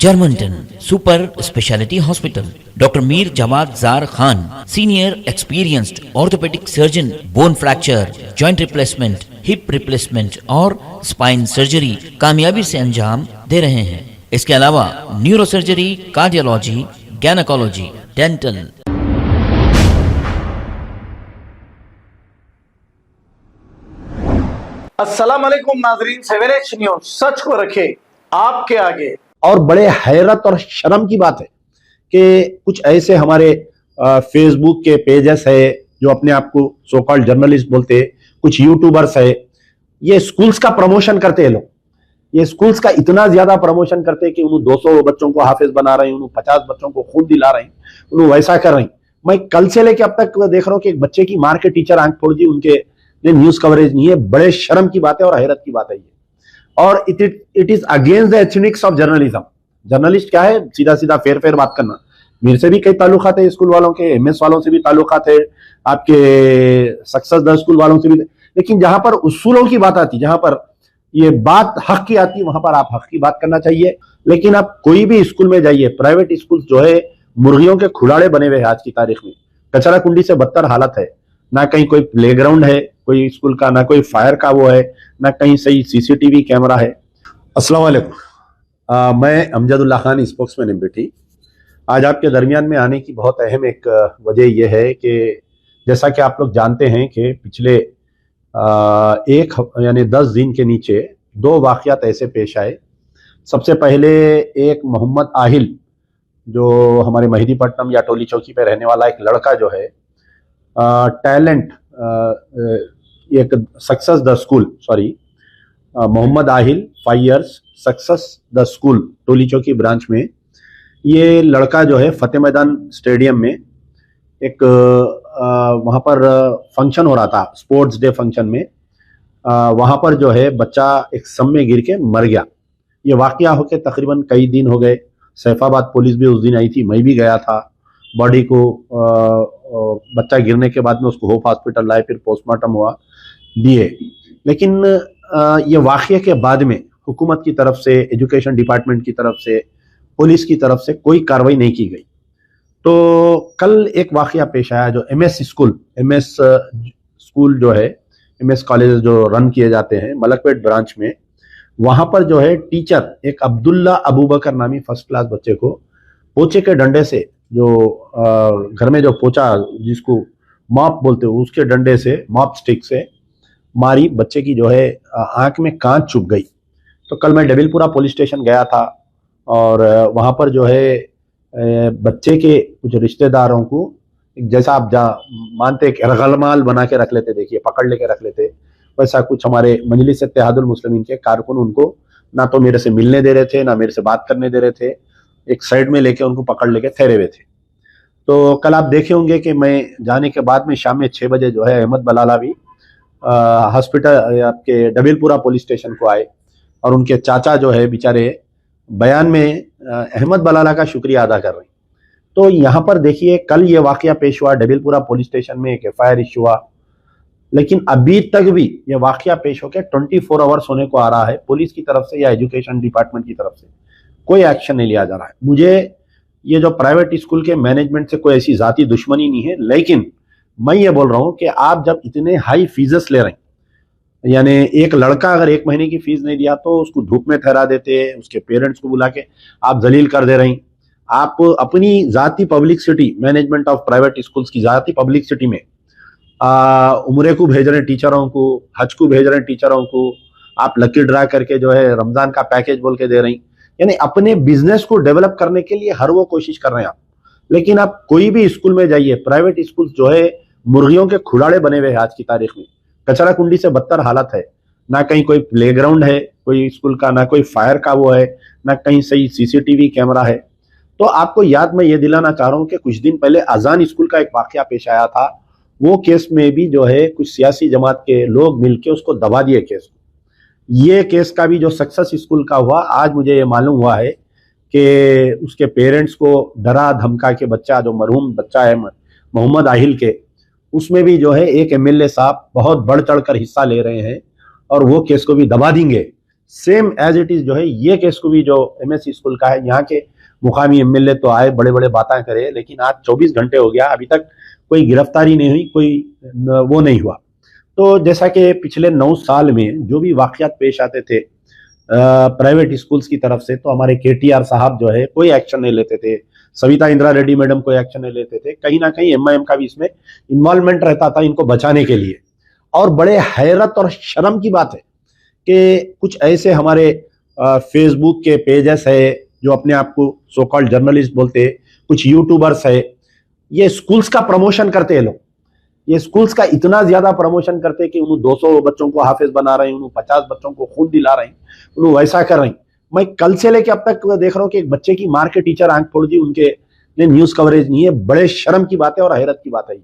Germanton super speciality hospital, doctor Mir Jawad Jar Khan, senior experienced orthopaedic surgeon, bone fracture, joint replacement, hip replacement और spine surgery कामयाबी से अंजाम दे रहे हैं। इसके अलावा neuro surgery, cardiology, gynaecology, dental. अस्सलाम वालेकुम नाजरीन, 7H न्यूज सच को रखे आपके आगे। और बड़े हैरत और शर्म की बात है कि कुछ ऐसे हमारे फेसबुक के पेजेस है जो अपने आप को सो कॉल्ड जर्नलिस्ट बोलते हैं, कुछ यूट्यूबर्स है, ये स्कूल्स का प्रमोशन करते हैं। लोग ये स्कूल्स का इतना ज्यादा प्रमोशन करते हैं कि उन्होंने 200 बच्चों को हाफिज बना रहे हैं, उन्होंने 50 बच्चों को खून दिला रहे हैं, उन्होंने वैसा कर रहे हैं। मैं कल से लेकर अब तक देख रहा हूं कि एक बच्चे की मार के टीचर आंख फोड़ दी, उनके न्यूज कवरेज नहीं है। बड़े शर्म की बात है और हैरत की बात है ये। और it is against the ethics of journalism. Journalist क्या है? सीधा सीधा फेर फेर बात करना। मेरे से भी कई ताल्लुकात है स्कूल वालों के, एमएस वालों से भी ताल्लुकात है, आपके सक्सेस द स्कूल वालों से भी। लेकिन जहां पर उसूलों की बात आती, जहां पर ये बात हक की आती, वहां पर आप हक की बात करना चाहिए। लेकिन आप कोई भी स्कूल में जाइए, प्राइवेट स्कूल जो है मुर्गियों के खुलाड़े बने हुए हैं आज की तारीख में। कचरा कुंडी से बदतर हालत है। ना कहीं कोई प्लेग्राउंड है कोई स्कूल का, ना कोई फायर का वो है, ना कहीं सही सीसीटीवी कैमरा है। अस्सलाम वालेकुम, मैं अमजदुल्लाह खान, स्पोक्समैन एमबीटी। आज आपके दरमियान में आने की बहुत अहम एक वजह यह है कि जैसा कि आप लोग जानते हैं कि पिछले यानी 10 दिन के नीचे 2 वाक़यात ऐसे पेश आए। सबसे पहले एक मोहम्मद आहिल, जो हमारे मेहदीपट्टनम या टोली चौकी पे रहने वाला एक लड़का जो है, टैलेंट एक success the school, Mohammed Aahil 5 years, success the school Toli Chowki branch में। ये लड़का जो है फतेह मैदान स्टेडियम में एक वहाँ पर फंक्शन हो रहा था, स्पोर्ट्स डे फंक्शन में। वहाँ पर जो है बच्चा एक सम में गिर के मर गया। ये वाकया होके तकरीबन कई दिन हो गए। सैफाबाद पुलिस भी उस दिन आई थी, मैं भी गया था। बॉडी को बच्चा गिरने के बाद में उसको होप हॉस्पिटल लाए, फिर पोस्टमार्टम हुआ, दिए। लेकिन ये वाकये के बाद में हुकूमत की तरफ से, एजुकेशन डिपार्टमेंट की तरफ से, पुलिस की तरफ से कोई कार्रवाई नहीं की गई। तो कल एक वाकया पेश आया जो एमएस स्कूल जो है, एमएस कॉलेज जो रन किए जाते हैं मलकपेट ब्रांच में, वहां पर जो है टीचर एक अब्दुल्ला अबू बकर नामी फर्स्ट क्लास बच्चे को पोचे के डंडे से, जो घर में जो पोचा जिसको मॉप बोलते हो, उसके डंडे से, मॉप स्टिक से मारी। बच्चे की जो है आंख में कांच चुभ गई। तो कल मैं डबिलपुरा पुलिस स्टेशन गया था और वहां पर जो है बच्चे के कुछ रिश्तेदारों को, जैसा आप मानते हैं रगलमाल बना के रख लेते, देखिए पकड़ लेके रख लेते, वैसा कुछ हमारे मजलिस इत्तेहादुल मुस्लिमीन के कारकुन उनको ना तो मेरे से मिलने दे रहे थे, ना मेरे से बात करने दे रहे थे। एक साइड में लेके उनको पकड़ लेके ठहरे हुए थे। तो कल आप देखे होंगे कि मैं जाने के बाद में शाम में 6 बजे जो है अहमद बलालावी हॉस्पिटल आपके डबिलपुरा पुलिस स्टेशन को आए और उनके चाचा जो है बेचारे बयान में अहमद बलाला का शुक्रिया अदा कर रहे हैं। तो यहाँ पर देखिए कल ये वाकया पेश हुआ, डबिलपुरा पुलिस स्टेशन में एक FIR इश्यू हुआ, लेकिन अभी तक भी ये वाकया पेश होकर 24 आवर्स होने को आ रहा है। पुलिस की तरफ से या एजुकेशन डिपार्टमेंट की तरफ से कोई एक्शन नहीं लिया जा रहा है। मुझे ये जो प्राइवेट स्कूल के मैनेजमेंट से कोई ऐसी जाती दुश्मनी नहीं है, लेकिन मैं ये बोल रहा हूं कि आप जब इतने हाई फीसेस ले रहे हैं, यानी एक लड़का अगर 1 महीने की फीस नहीं दिया तो उसको धूप में ठहरा देते हैं, उसके पेरेंट्स को बुला के आप जलील कर दे रहे हैं। आप अपनी जाती publicity, management of private schools की जाती पब्लिसिटी में उम्रे को भेज रहे हैं टीचरों को, हज को भेज रहे हैं टीचरों को, आप लकी ड्रा करके जो है रमजान का पैकेज बोल के दे रही, यानी अपने बिजनेस को डेवलप करने के लिए हर वो कोशिश कर रहे हैं आप। लेकिन आप कोई भी स्कूल में जाइए, प्राइवेट स्कूल जो है मुर्गियों के खुलाड़े बने हुए हैं आज की तारीख में। कचरा कुंडी से बदतर हालत है। ना कहीं कोई प्लेग्राउंड है कोई स्कूल का, ना कोई फायर का वो है, ना कहीं सही सीसीटीवी कैमरा है। तो आपको याद मैं ये दिलाना चाह रहा हूँ कि कुछ दिन पहले अजान स्कूल का एक वाकया पेश आया था। वो केस में भी जो है कुछ सियासी जमात के लोग मिलके उसको दबा दिए केस को। ये केस का भी जो सक्सेस स्कूल का हुआ, आज मुझे ये मालूम हुआ है कि उसके पेरेंट्स को डरा धमका के बच्चा, जो मरहूम बच्चा है मोहम्मद आहिल के, उसमें भी जो है एक MLA साहब बहुत बढ़ चढ़ कर हिस्सा ले रहे हैं और वो केस को भी दबा देंगे। सेम एज इट इज जो है ये केस को भी जो एमएससी स्कूल का है, यहाँ के मुकामी एमएलए तो आए, बड़े बड़े बातें करे, लेकिन आज 24 घंटे हो गया, अभी तक कोई गिरफ्तारी नहीं हुई, कोई वो नहीं हुआ। तो जैसा कि पिछले 9 साल में जो भी वाकयात पेश आते थे प्राइवेट स्कूल्स की तरफ से, तो हमारे केटीआर साहब जो है कोई एक्शन नहीं लेते थे, सविता इंदिरा रेड्डी मैडम कोई एक्शन नहीं लेते थे। कहीं ना कहीं एमआईएम का भी इसमें इन्वॉल्वमेंट रहता था इनको बचाने के लिए। और बड़े हैरत और शर्म की बात है कि कुछ ऐसे हमारे फेसबुक के पेजेस है जो अपने आप को सो कॉल्ड जर्नलिस्ट बोलते हैं, कुछ यूट्यूबर्स है, ये स्कूल्स का प्रमोशन करते हैं लोग। ये स्कूल्स का इतना ज्यादा प्रमोशन करते हैं कि उन्होंने 200 बच्चों को हाफिज बना रहे हैं, उन्होंने 50 बच्चों को खून दिला रहे हैं, उन्होंने वैसा कर रहे हैं। मैं कल से लेके अब तक देख रहा हूँ कि एक बच्चे की मार के टीचर आंख फोड़ दी, उनके न्यूज कवरेज नहीं है। बड़े शर्म की बात है और हैरत की बात है ये।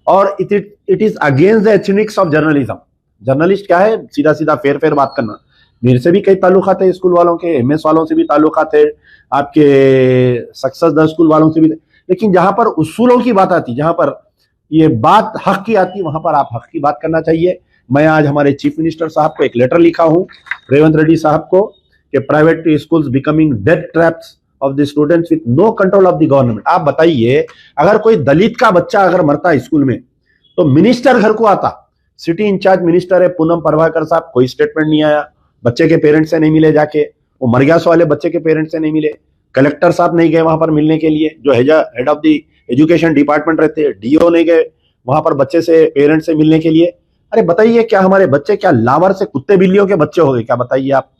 और it is against the ethics of journalism. Journalist क्या है? सीधा सीधा फेर फेर बात करना। मेरे से भी कई ताल्लुकात है स्कूल वालों के, एमएस वालों से भी ताल्लुकात है, आपके सक्सेस द स्कूल वालों से भी, लेकिन जहां पर उसूलों की बात आती, जहां पर ये बात हक की आती, वहां पर आप हक की बात करना चाहिए। मैं आज हमारे चीफ मिनिस्टर साहब को एक लेटर लिखा हूं, रेवंत रेड्डी साहब को, कि private schools becoming death traps of the students with no control of the government. आप बताइए, अगर कोई दलित का बच्चा अगर मरता है स्कूल में तो मिनिस्टर घर को आता, सिटी इंचार्ज मिनिस्टर है पूनम प्रभाकर साहब, कोई स्टेटमेंट नहीं आया, बच्चे के पेरेंट्स से नहीं मिले, जाके वो मरग्यास वाले बच्चे के पेरेंट्स से नहीं मिले, कलेक्टर साहब नहीं गए वहां पर मिलने के लिए, जो head of the education department रहते हैं, डीओ नहीं गए वहां पर बच्चे से पेरेंट्स से मिलने के लिए। अरे बताइए, क्या हमारे बच्चे क्या लावर से कुत्ते बिल्लियों के बच्चे हो गए क्या? बताइए आप,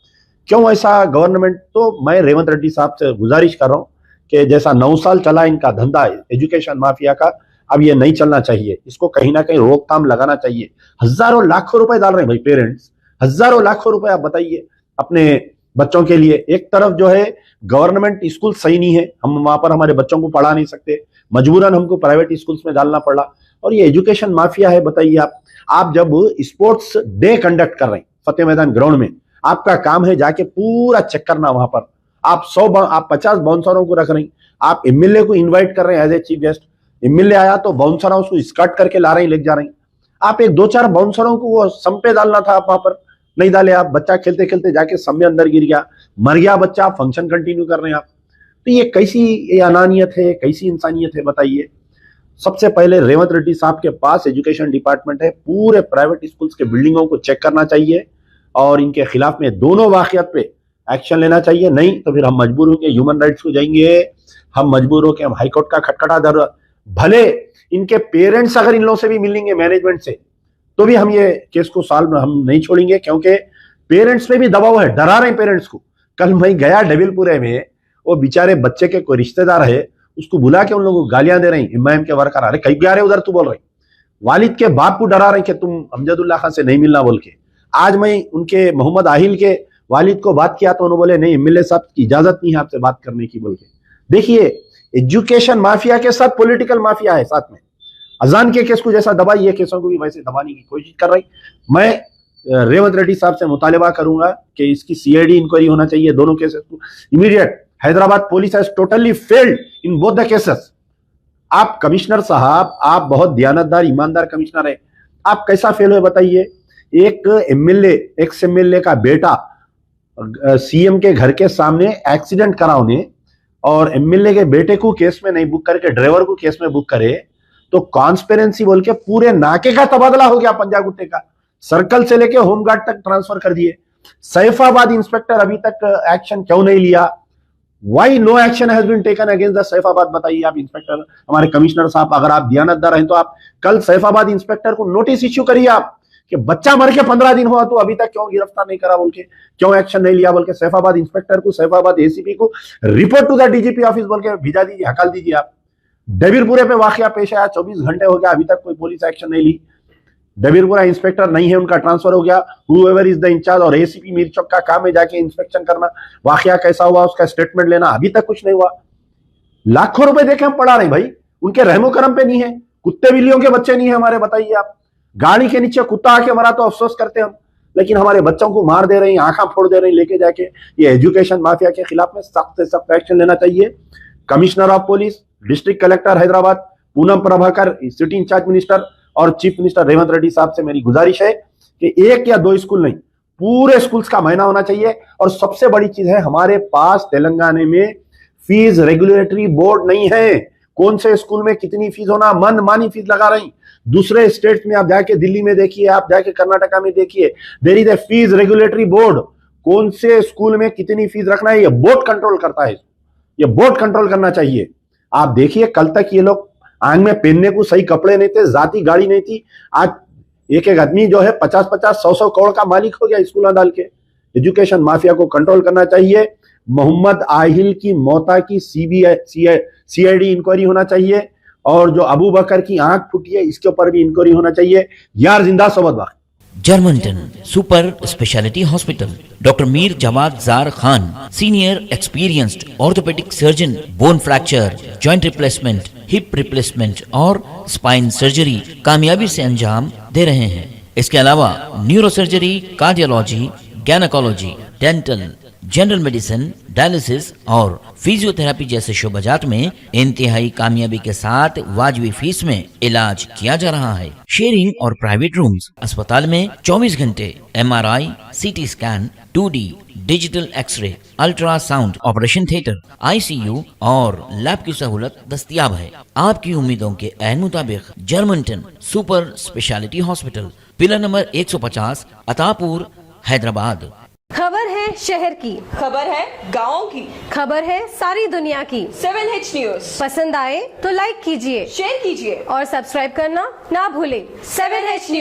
क्यों ऐसा गवर्नमेंट? तो मैं रेवंत रेड्डी साहब से गुजारिश कर रहा हूं कि जैसा 9 साल चला इनका धंधा है एजुकेशन माफिया का, अब ये नहीं चलना चाहिए, इसको कहीं ना कहीं रोकथाम लगाना चाहिए। हजारों लाखों रुपए डाल रहे हैं भाई पेरेंट्स, हजारों लाखों रुपए। आप बताइए अपने बच्चों के लिए, एक तरफ जो है गवर्नमेंट स्कूल सही नहीं है, हम वहां पर हमारे बच्चों को पढ़ा नहीं सकते, मजबूरन हमको प्राइवेट स्कूल्स में डालना पड़ा, और ये एजुकेशन माफिया है। बताइए आप जब स्पोर्ट्स डे कंडक्ट कर रहे हैं फतेह मैदान ग्राउंड में, आपका काम है जाके पूरा चेक करना वहां पर, आप 50 बाउंसरों को रख रहे हैं, आप एमएलए को इन्वाइट कर रहे हैं as a chief guest, MLA आया तो बाउंसर उसको स्कर्ट करके ला रहे हैं, लेके जा रहे हैं। आप एक 2-4 बाउंसरों को वो सम पे डालना था, आप वहां पर नहीं डाले। आप बच्चा खेलते खेलते जाके सम में अंदर गिर गया, मर गया बच्चा, फंक्शन कंटिन्यू कर रहे हैं आप। तो ये कैसी अनानियत है, कैसी इंसानियत है? बताइए। सबसे पहले रेवंत रेड्डी साहब के पास एजुकेशन डिपार्टमेंट है, पूरे प्राइवेट स्कूल्स के बिल्डिंगों को चेक करना चाहिए और इनके खिलाफ में दोनों वाकयात पे एक्शन लेना चाहिए। नहीं तो फिर हम मजबूर होंगे ह्यूमन राइट्स को जाएंगे, हम मजबूर होकर हम हाईकोर्ट का खटखटा दर, भले इनके पेरेंट्स अगर इन लोगों से भी मिलेंगे मैनेजमेंट से, तो भी हम ये केस को सॉल्व हम नहीं छोड़ेंगे, क्योंकि पेरेंट्स पे भी दबाव है, डरा रहे हैं पेरेंट्स को। कल मैं गया डेविलपुरे में, वो बेचारे बच्चे के कोई रिश्तेदार है, उसको बुला के उन लोगों को गालियां दे रहे हैं एमआईएम के वर्कर। अरे कहीं जा रहे उधर, तू बोल रहे, वालिद के बाप को डरा रहे कि तुम अमजदुल्ला खान से नहीं मिलना बोल के। आज मैं उनके मोहम्मद आहिल के वालिद को बात किया तो उन्होंने बोले नहीं, एमएलए साहब की इजाजत नहीं है आपसे बात करने की बोल के। देखिए, एजुकेशन माफिया के साथ पॉलिटिकल माफिया है साथ में। अजान के केस को जैसा दबाई, ये केसों को भी वैसे दबाने की कोशिश कर रही। मैं रेवंत रेड्डी साहब से मुतालिबा करूंगा कि इसकी सीआईडी इंक्वायरी होना चाहिए दोनों केसेस को immediate. Hyderabad police has totally failed in both the cases. आप कमिश्नर साहब, आप बहुत दयानतदार ईमानदार कमिश्नर है, आप कैसा फेल हुए बताइए? एक एमएलए, एक्स एमएलए का बेटा सीएम के घर के सामने एक्सीडेंट करा उन्हें, और एमएलए के बेटे को केस में नहीं बुक करके ड्राइवर को केस में बुक करे, तो कॉन्स्पिरेंसी बोल के पूरे नाके का तबादला हो गया पंजा गुट्टे का, सर्कल से लेके होमगार्ड तक ट्रांसफर कर दिए। सैफाबाद इंस्पेक्टर अभी तक एक्शन क्यों नहीं लिया? Why no action has been taken against the Saifabad? बताइए आप इंस्पेक्टर, हमारे कमिश्नर साहब, अगर आप दयानतदार हैं तो आप कल सैफाबाद इंस्पेक्टर को नोटिस इश्यू करिए आप कि बच्चा मर के 15 दिन हुआ तो अभी तक क्यों गिरफ्तार नहीं करा बोल के, क्यों एक्शन नहीं लिया बोल के। सैफाबाद इंस्पेक्टर को, सैफाबाद एसीपी को report to the DGP office बोल के भिजा दीजिए, हकाल दीजिए आप। डेबिरपुरे पे वाकया पेश आया, 24 घंटे हो गया, अभी तक कोई पुलिस एक्शन नहीं ली। डेबिरपुरा इंस्पेक्टर नहीं है, उनका ट्रांसफर हो गया, हुएवर इज द इंचार्ज, और एसीपी मीरचौक का काम है जाके इंस्पेक्शन करना, वाकया कैसा हुआ उसका स्टेटमेंट लेना, अभी तक कुछ नहीं हुआ। लाखों रुपए देके हम पढ़ा रहे हैं भाई, उनके रहमो करम पे नहीं है, कुत्ते बिल्लियों के बच्चे नहीं है हमारे। बताइए आप, गाड़ी के नीचे कुत्ता आके मरा तो अफसोस करते हम, लेकिन हमारे बच्चों को मार दे रहे हैं, आंखा फोड़ दे रहे हैं लेके जाके। ये एजुकेशन माफिया के खिलाफ में सख्त से सख्त एक्शन लेना चाहिए। Commissioner of police, district collector Hyderabad, Poonam Prabhakar, city incharge minister और चीफ मिनिस्टर रेवंत रेड्डी साहब से मेरी गुजारिश है कि 1 या 2 स्कूल नहीं, पूरे स्कूल्स का महीना होना चाहिए। और सबसे बड़ी चीज है, हमारे पास तेलंगाना में फीस रेगुलेटरी बोर्ड नहीं है। कौन से स्कूल में कितनी फीस होना, मनमानी फीस लगा रही। दूसरे स्टेट्स में आप जाके दिल्ली में देखिए, आप जाके कर्नाटका में देखिए, there is a fee regulatory board. कौन से स्कूल में कितनी फीस रखना है, ये बोर्ड कंट्रोल करता है। ये बोर्ड कंट्रोल करना चाहिए। आप देखिए, कल तक ये लोग आंग में पहनने को सही कपड़े नहीं थे, जाती गाड़ी नहीं थी। आज एक एक आदमी जो है 50-50, 100-100 करोड़ का मालिक हो गया स्कूल डाल के। एजुकेशन माफिया को कंट्रोल करना चाहिए। मोहम्मद आहिल की मौता की सीआईडी इंक्वायरी होना चाहिए, और जो अबू बकर की आंख फूटी है इसके ऊपर भी इंक्वायरी होना चाहिए। यार जिंदा सोबत बाकी। Germanten super speciality hospital, doctor Mir Jamat Jar Khan, senior experienced orthopaedic surgeon, bone fracture, joint replacement, hip replacement और स्पाइन सर्जरी कामयाबी से अंजाम दे रहे हैं। इसके अलावा neuro surgery, cardiology, gynaecology, dental, general medicine, dialysis और फिजियोथेरेपी जैसे शोबाजात में इंतहाई कामयाबी के साथ वाजिबी फीस में इलाज किया जा रहा है। शेयरिंग और प्राइवेट रूम्स, अस्पताल में 24 घंटे MRI, CT scan, 2D digital xray, ultrasound, operation theatre, ICU और लैब की सहूलत दस्तयाब है। आपकी उम्मीदों के ऐन मुताबिक Germanton super speciality hospital, pillar number 150, Attapur, Hyderabad. खबर है शहर की, खबर है गाँव की, खबर है सारी दुनिया की। 7H न्यूज पसंद आए तो लाइक कीजिए, शेयर कीजिए और सब्सक्राइब करना ना भूलें। 7H news.